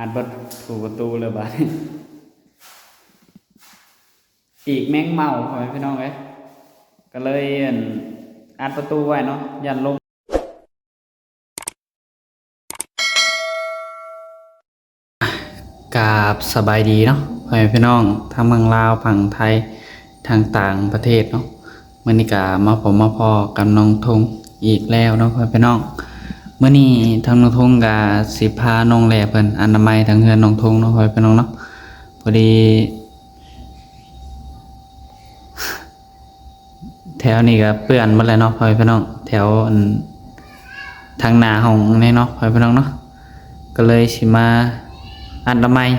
อ่านบทถูประตูเลยบ้านปีกแมงเมาพ่อแม่พี่น้องเอ้ยก็เลยอัดประตูไว้เนาะยันลมกราบสบายดีเนาะพ่อแม่พี่น้องทั้งเมืองลาวฝั่งไทยทางต่างประเทศเนาะมื้อนี้ก็มามาพอกับน้องทงอีกแล้วเนาะพ่อแม่พี่น้องมื้อนี้ทางน้องทงก็สิพาน้องแหล่เพิ่นอนามัยทางเฮือนน้องทงเนาะพ่อแม่พี่น้องเนาะพอดี แถวนี้ก็เปื้อนหมดแล้วเนาะพ่อพี่น้องแถวทางหน้าห้องนี่เนาะพ่อพี่น้องเนาะก็เลยสิมาอนามัย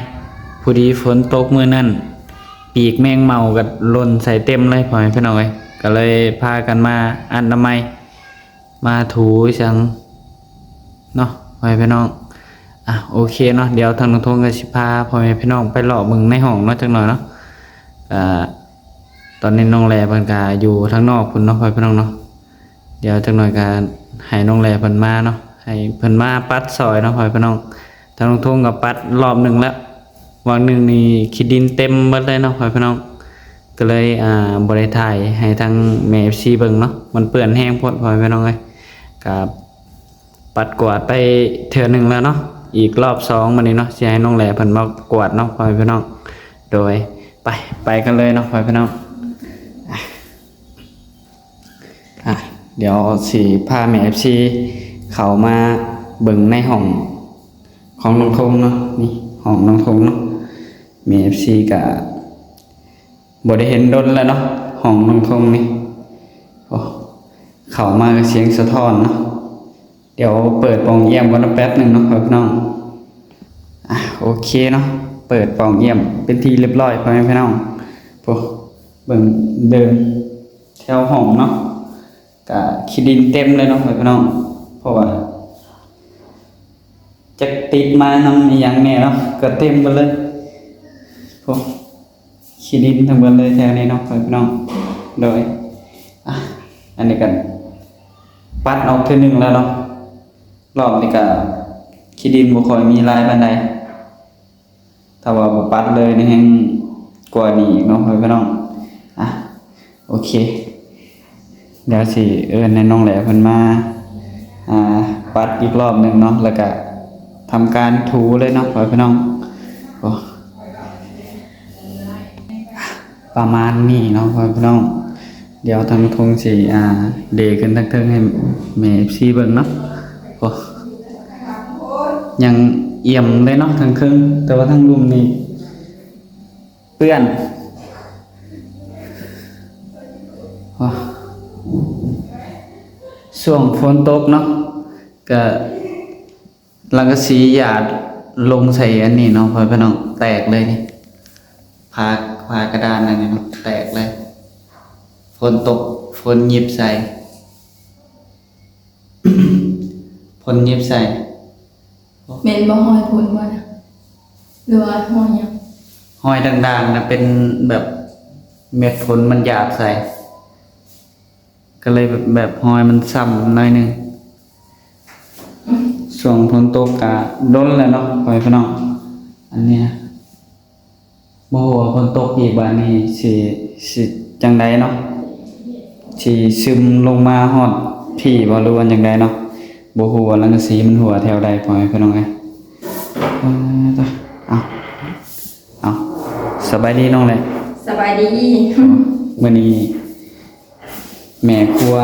พอดีฝนตกมื้อนั้นปีกแมงเมาก็หล่นใส่เต็มเลยพ่อพี่น้องเอ้ยก็เลยพากันมาอนามัยมาถูจังเนาะพ่อพี่น้องโอเคเนาะเดี๋ยวทางน้องทงก็สิพาพ่อแม่พี่น้องไปเลาะเบิ่งในห้องเนาะจักหน่อยเนาะตอนนี้น้องแลเพิ่นก็อยู่ทางนอกพุ่นเนาะพ่อพี่น้องเนาะเดี๋ยวจักหน่อยก็ให้น้องแลเพิ่นมาเนาะให้เพิ่นมาปัดซอยเนาะพ่อพี่น้องทางน้องทงก็ปัดรอบนึงแล้ววันนึงนี่ขี้ดินเต็มหมดเลยเนาะพ่อพี่น้องก็เลยบ่ได้ถ่ายให้ทางแม่ FC เบิ่งเนาะมันเปื้อนแห้งโพดพ่อพี่น้องเอ้ยก็ปัดกวาดไปเทื่อนึงแล้วเนาะอีกรอบ2มื้อนี้เนาะสิให้น้องแลเพิ่นมากวาดเนาะพ่อพี่น้องโดยไปกันเลยเนาะพ่อพี่น้องเดี๋ยวสิพาแม่ FC เข้ามาเบิ่งในห้องของน้องทงเนาะนี่ห้องน้องทงเนาะแม่ FC ก็บ่ได้เห็นดนแล้วเนาะห้องน้องทงนี่โอ้เข้ามาเสียงสะท้อนเนาะเดี๋ยวเปิดปล่องเยี่ยมก่อนแป๊บนึงเนาะพี่น้องโอเคเนาะเปิดปล่องเยี่ยมเป็นที่เรียบร้อยพ่อแม่พี่น้องโอ้เบิ่งเดินแถวห้องเนาะก็ขี้ดินเต็มเลยเนาะพี่น้องเพราะว่าจะติดมานำอย่างแน่เนาะก็เต็มไปเลยพวกขี้ดินทั้งหมดเลยแถวนี้เนาะพี่น้องโดยอันนี้กันปัดออกทีนึงแล้วเนาะรอบนี้ก็ขี้ดินบ่ค่อยมีลายปานใดถ้าว่าบ่ปัดเลยนี่แฮงกว่านี้อีกเนาะพี่น้องโอเคเดี๋ยวสิให้น้องแหล่เพิ่นมาปัดอีกรอบนึงเนาะแล้วก็ทำการถูเลยเนาะพี่น้องประมาณนี้เนาะพี่น้องเดี๋ยวทางทงสิเดขึ้นทั้งเทิงให้แม่ FC เบิ่งเนาะยังเอี่ยมเลยเนาะทั้งครึ่งแต่ว่าทั้งรุมนี่เปื้อนช่วงฝนตกเนาะก็ลังกะสีหยาดลงใส่อันนี้เนาะพี่น้องแตกเลยนี่พากระดานอันนี้เนาะแตกเลยฝนตกฝนหยิบใส่ ฝนหยิบใส่เมนบ่ห้อยผลบ่นะหรือว่าห้อยยังห้อยด่างๆนะเป็นแบบเม็ดฝนมันหยาบใส่ก็เลยแบบห้อยมันซ้ำหน่อยนึงช่วงฝนตกกะล้นแล้วเนาะพี่น้องอันนี้บ่ฮู้ว่าฝนตกอีกบาดนี้สิจังไดเนาะสิซึมลงมาฮอดพี่บ่รู้ว่าจังไดเนาะบ่ฮู้ว่าลังกะสีมันหัวแถวใดพี่น้องเอ้ยเอาสบายดีน้องแหละสบายดีมื้อนี้แม่ครัว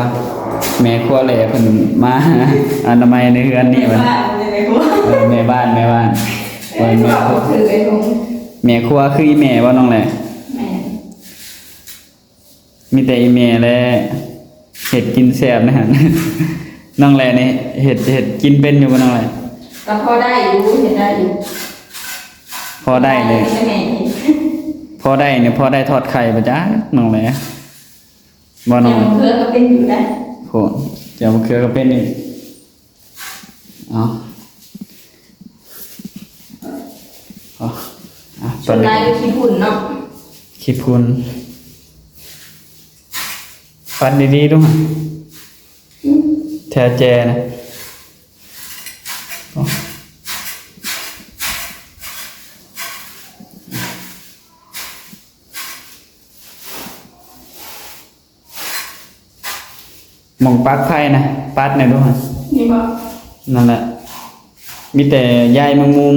แหละเพิ่นมาอนามัยในเรือนนี่มันแม่บ้านแม่ครัวแม่ครัวคืออีแม่บ่น้องแหละแม่มีแต่อีแม่แหละเฮ็ดกินแซ่บนะฮะน้องแหละนี่เฮ็ดกินเป็นอยู่บ่น้องแหละก็พอได้อยู่เฮ็ดได้อยู่พอได้เลยพอได้เนี่ยพอได้ทอดไข่บ่จ๊ะน้องแหละบ่น้องเขือก็เป็นอยู่ได้โหเจ้ามะเขือก็เป็นอีกส่วนนายก็ขี้พุ่นเนาะขี้พุ่นปัดดีๆดูฮะแท้แจนะ หมองปลั๊กไฟนะปัดในดูฮะ นี่บ่ นั่นแหละมีแต่ยายแมงมุม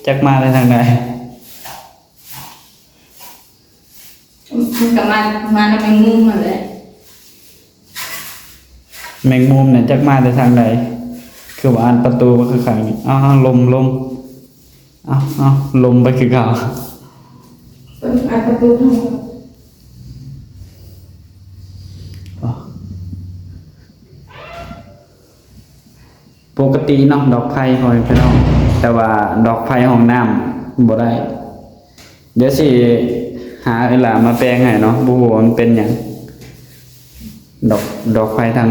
จักมาได้ทางใด มันก็มาแล้วแมงมุมนั่นแหละ แมงมุมเนี่ยจักมาได้ทางใดคือว่าอันประตูก็คือข้างนี้อ้าวลมอ้าวลมไปคือเก่า เปิดอัดประตูทั้งหมด ปกติเนาะดอกไผ่หอยพี่น้องแต่ว่าดอกไผ่ห้องน้ำบ่ได้ เดี๋ยวสิหาเวลามาแปลงให้เนาะบ่ฮู้ว่ามันเป็นหยังดอกไผ่ทาง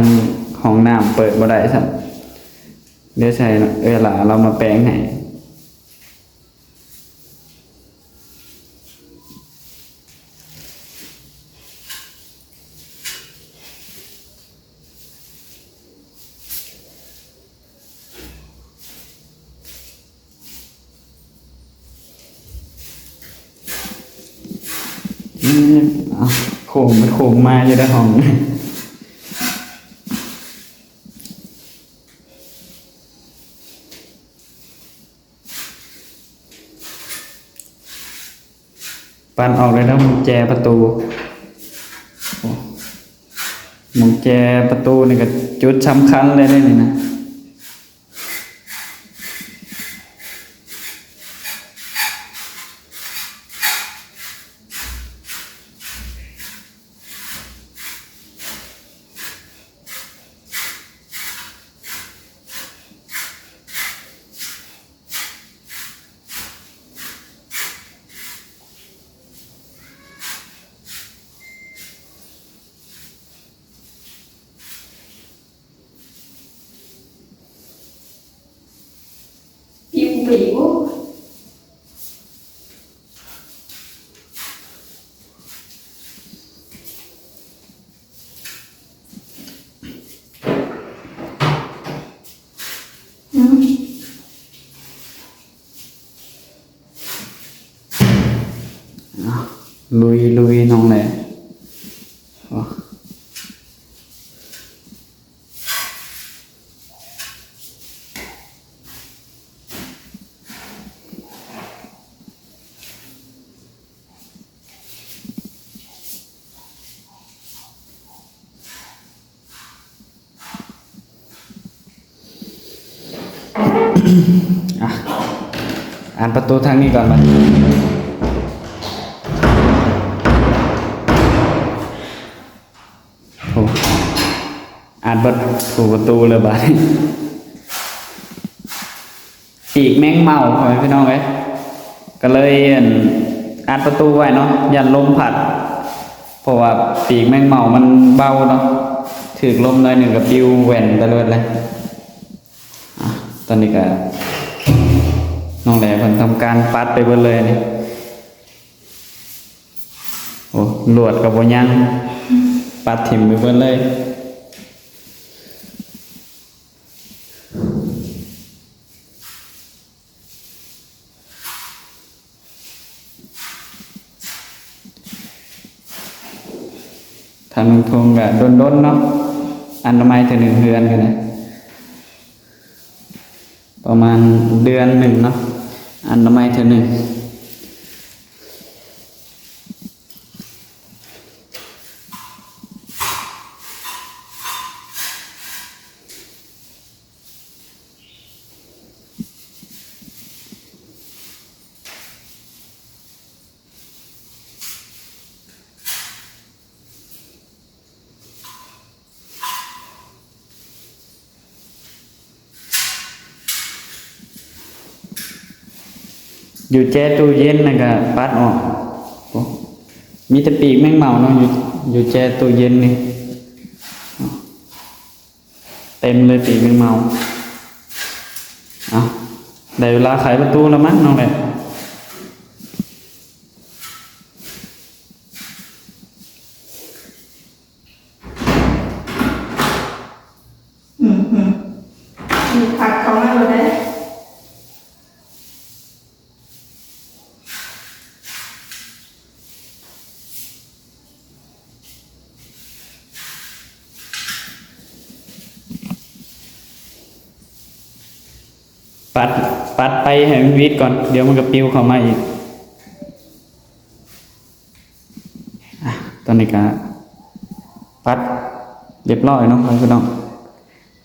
ห้องน้ำเปิดบ่ได้ซั่นเดี๋ยวใช้เวลาเรามาแปลงให้เอาโค้งมันโค้งมาอยู่ในห้อง ปันออกเลยนะมุงแจประตูมุงแจประตูนี่ก็จุดสำคัญเลยนี่นะปิวปิวลุยน้องแหละอ่ะอ่านประตูทางนี้ก่อนมาโอ้อ่านประตูเลยบ้าดปีกแมงเมาขอให้พี่น้องก็เลยอ่านประตูไว้เนาะยันลมผัดเพราะว่าปีกแมงเมามันเบาเนาะถึกลมหน่อยหนึ่งกับปิวแหว่นไปเลยตอนนี้ก็น้องแหล่เพิ่นทำการปัดไปเบิดเลยนี่โอ้ลวดกับบ่ยังปัดถิ่มไปเบิดเลยทางทงก็ดนๆเนาะอนามัยเทื่อหนึ่งเดือนกันนะประมาณเดือนหนึ่งเนาะอนามัยเทื่อหนึ่งอยู่แจตู้เย็นนะก็ปัดออกโอ้มีแต่ปีกแมงเมาเนาะอยู่แจตู้เย็นนี่เต็มเลยปีกแมงเมาเอาได้เวลาไขประตูแล้วมั้งน้องแหละมีผักเขามาเลยได้ ปัดปัดไปให้มันวิดก่อนเดี๋ยวมันก็ปลิวเข้ามาอีกตอนนี้ก็ปัดเรียบร้อยเนาะพี่น้อง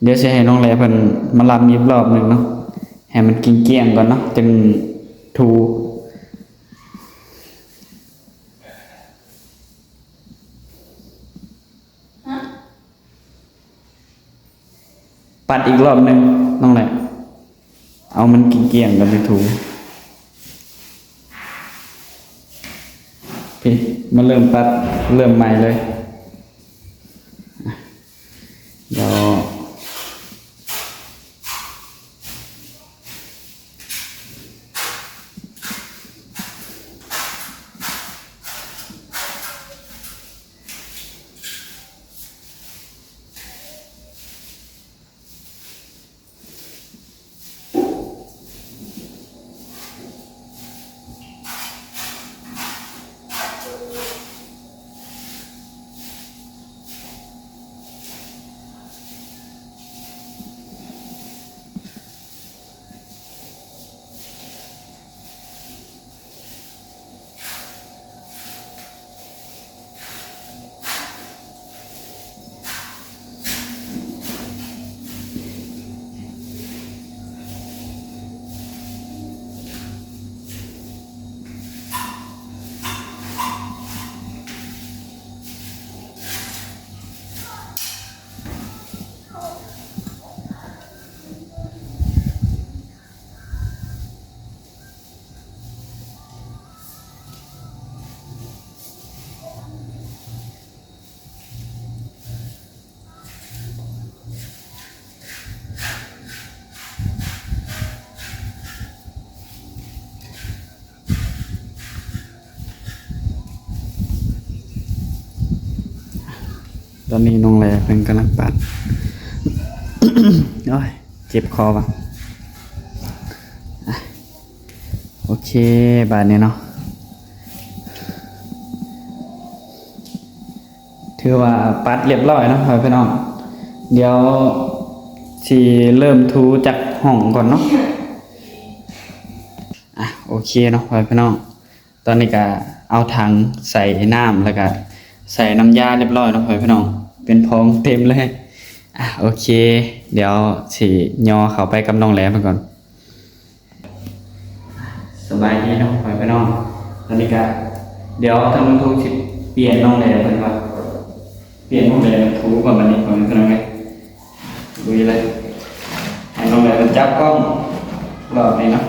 เดี๋ยวจะให้น้องแหล่เพิ่นมาลำอีกรอบหนึ่งเนาะให้มันกินเกลี้ยงก่อนเนาะจึงถูปัดอีกรอบหนึ่งน้องแหล่เอามันกินเกลี้ยงกันไปถูพี่มาเริ่มปัดเริ่มใหม่เลยเดี๋ยวตอนนี้น้องแหล่เพิ่นกำลังปัด โอ้ยเจ็บคอว่ะอ่ะโอเคบาดนี้เนาะถือว่าปัดเรียบร้อยเนาะพี่น้องเดี๋ยวสิเริ่มทูจากห้องก่อนเนาะอ่ะโอเคเนาะพี่น้องตอนนี้ก็เอาถังใส่น้ำแล้วก็ใส่น้ำยาเรียบร้อยเนาะพี่น้องเป็นพองเต็มเลยอ่ะโอเคเดี๋ยวสิย่อเข้าไปกับน้องแหลมก่อนสบายดีเนาะพี่น้องตอนนี้ก็เดี๋ยวทางลุงทูสิเปลี่ยนน้องแหลมเพิ่นว่าเปลี่ยนน้องแหลมทูก่อนบัดนี้พี่น้องเอ้ยดูเลยให้น้องแหลมจับกล้องรอบนี้เนาะ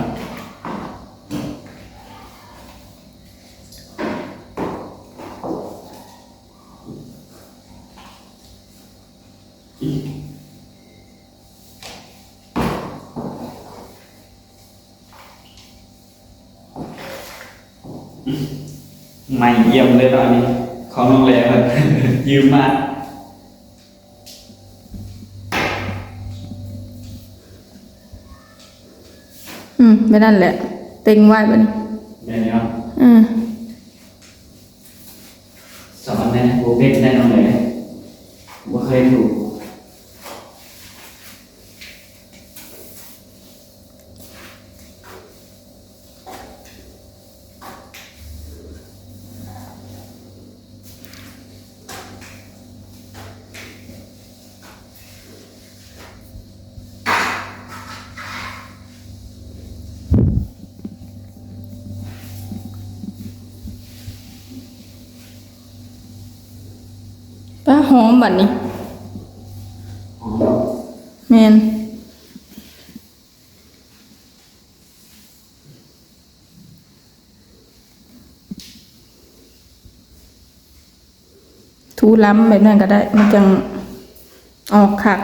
ไม่เยี่ยมเลยตอนนี้ของโรงแรม ยืมมาไม่นั่นแหละเต็งไว้บัดนี้ แบบนี้เนาะ อืม สอนแน่โบเป็นแน่นอนเลยบ่เคยถูกป้าหอมบัดนี้ อ๋อ แม่นทูล้ำแบบนั้นก็ได้มันจังออกคัก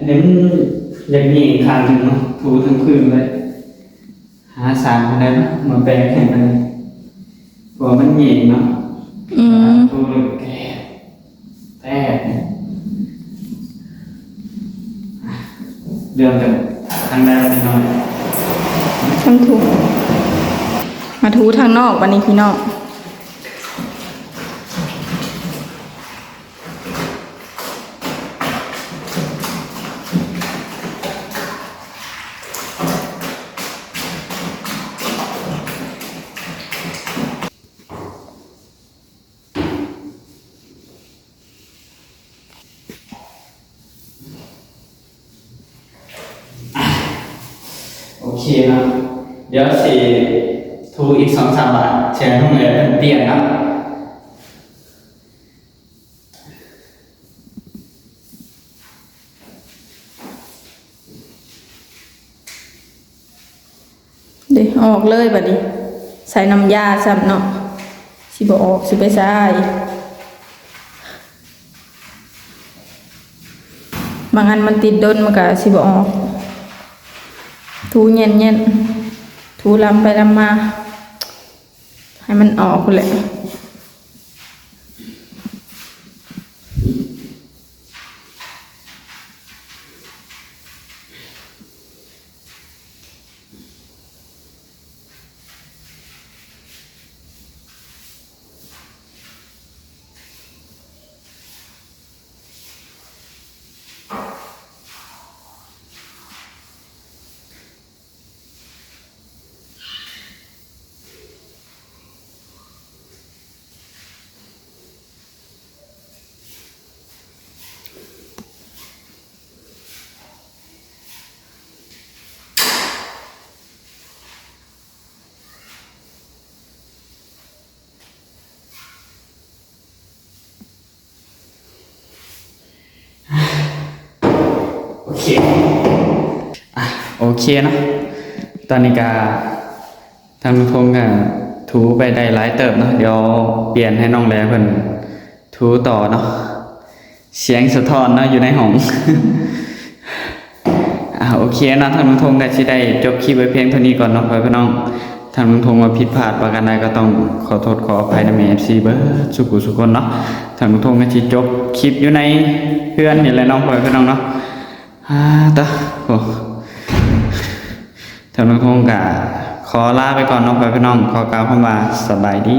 นนี้มันอย่างนี้อีกครั้งหนึ่งเนาะถูทั้งคืนเลยหาสารอะไรเนาะมาแปลงให้มันกลัวมันหยิงเนาะถูลูกแก่แต่เรื่องกันทางใดไปหน่อย ทั้งถูมาถูทางนอกวันนี้พี่น้องโอเคนะเดี๋ยวสิทูอีก2-3 บาทแชร์ห้องเลยเปลี่ยนนะ เดี๋ยวออกเลยบัดนี้ใส่น้ำยาซ้ำเนาะสิบ่ออกสิไปใส่บางอันมันติดดนมันก็สิบ่ออกถูเย็นๆถูลำไปลำมาให้มันออกเลยโอเคโอเคเนาะตอนนี้ก็ทางลุงพงก็ถูไปได้หลายเติบเนาะเดี๋ยวเปลี่ยนให้น้องแลเพิ่นถูต่อเนาะเสียงสะท้อนเนาะอยู่ในห้อง โอเคเนาะทางลุงพงก็สิได้จบคลิปไว้เพียงเท่านี้ก่อนเนาะพี่น้องทางลุงพงว่าผิดพลาดประการใดก็ต้องขอโทษขออภัยในแม่ FC เบิดสุขคนเนาะทางลุงพงก็สิจบคลิปอยู่ในเพื่อนนี่แหละเนาะพี่น้องเนาะตะโอ้ทางลุงพงก็ขอลาไปก่อนเนาะพี่น้องขอกล่าวคำว่าสบายดี